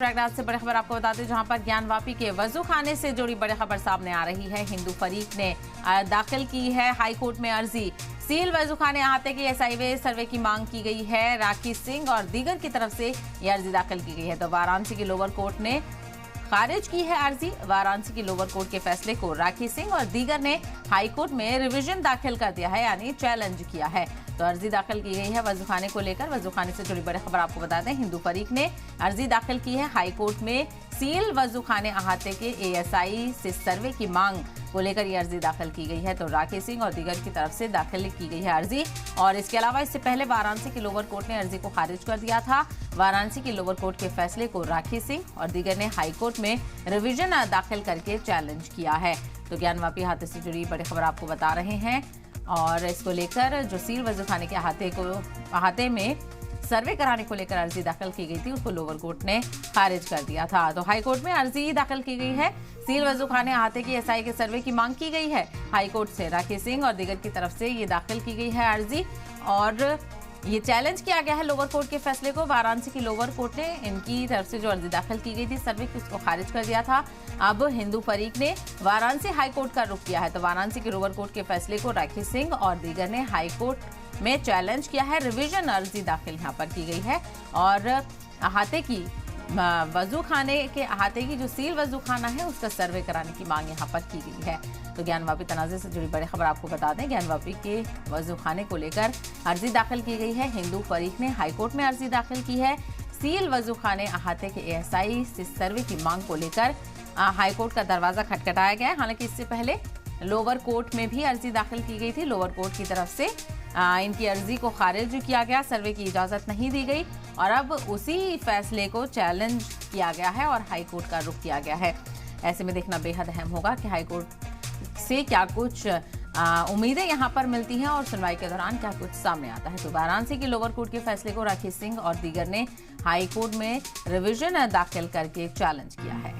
प्रयागराज से बड़ी खबर आपको बताते हैं, जहां पर ज्ञानवापी के वजू खाने से जुड़ी बड़ी खबर सामने आ रही है। हिंदू फरीक ने दाखिल की है हाई कोर्ट में अर्जी। सील वजू खाने अहाते के एसआईवे सर्वे की मांग की गई है। राखी सिंह और दीगर की तरफ से यह अर्जी दाखिल की गई है। तो वाराणसी की लोअर कोर्ट ने खारिज की है अर्जी। वाराणसी की लोअर कोर्ट के फैसले को राखी सिंह और दीगर ने हाई कोर्ट में रिवीजन दाखिल कर दिया है, यानी चैलेंज किया है। तो अर्जी दाखिल की गई है वजूखाने को लेकर। वजूखाने से जुड़ी बड़ी खबर आपको बता दें, हिंदू फरीक ने अर्जी दाखिल की है हाई कोर्ट में। सील वजूखाने अहाते के एएसआई से सर्वे की मांग को लेकर यह अर्जी दाखिल की गई है। तो राखी सिंह और दीगर की तरफ से दाखिल की गई है अर्जी। और इसके अलावा इससे पहले वाराणसी की लोअर कोर्ट ने अर्जी को खारिज कर दिया था। वाराणसी की लोअर कोर्ट के फैसले को राखी सिंह और दीगर ने हाई कोर्ट में रिवीजन दाखिल करके चैलेंज किया है। तो ज्ञानवापी अहाते से जुड़ी बड़ी खबर आपको बता रहे हैं। और इसको लेकर जो सील वजूखाने के अहाते में सर्वे कराने को लेकर अर्जी दाखिल की गई थी, उसको लोअर कोर्ट ने खारिज कर दिया था। तो हाई कोर्ट में अर्जी दाखिल की गई है। सील वजूखाने अहाते की एसआई के सर्वे की मांग की गई है हाई कोर्ट से। राखी सिंह और दीगर की तरफ से ये दाखिल की गई है अर्जी और ये चैलेंज किया गया है लोअर कोर्ट के फैसले को। वाराणसी की लोअर कोर्ट ने इनकी तरफ से जो अर्जी दाखिल की गई थी सर्वे की, उसको खारिज कर दिया था। अब हिंदू फरीक ने वाराणसी हाई कोर्ट का रुख किया है। तो वाराणसी की लोअर कोर्ट के फैसले को राखी सिंह और दीगर ने हाई कोर्ट में चैलेंज किया है। रिवीजन अर्जी दाखिल यहाँ पर की गई है और अहाते की वजू खाने के अहाते की जो सील वजू खाना है उसका सर्वे कराने की मांग यहाँ पर की गई है। तो ज्ञानवापी तनाज़े से जुड़ी बड़ी खबर आपको बता दें, ज्ञानवापी के वजू खाने को लेकर अर्जी दाखिल की गई है। हिंदू फरीक ने हाई कोर्ट में अर्जी दाखिल की है। सील वजू खाने अहाते के एएसआई से सर्वे की मांग को लेकर हाई कोर्ट का दरवाजा खटखटाया गया है। हालांकि इससे पहले लोअर कोर्ट में भी अर्जी दाखिल की गई थी। लोअर कोर्ट की तरफ से इनकी अर्जी को खारिज किया गया, सर्वे की इजाजत नहीं दी गई और अब उसी फैसले को चैलेंज किया गया है और हाई कोर्ट का रुख किया गया है। ऐसे में देखना बेहद अहम होगा कि हाई कोर्ट से क्या कुछ उम्मीदें यहाँ पर मिलती हैं और सुनवाई के दौरान क्या कुछ सामने आता है। तो वाराणसी की लोअर कोर्ट के फैसले को राखी सिंह और दीगर ने हाई कोर्ट में रिवीजन दाखिल करके चैलेंज किया है।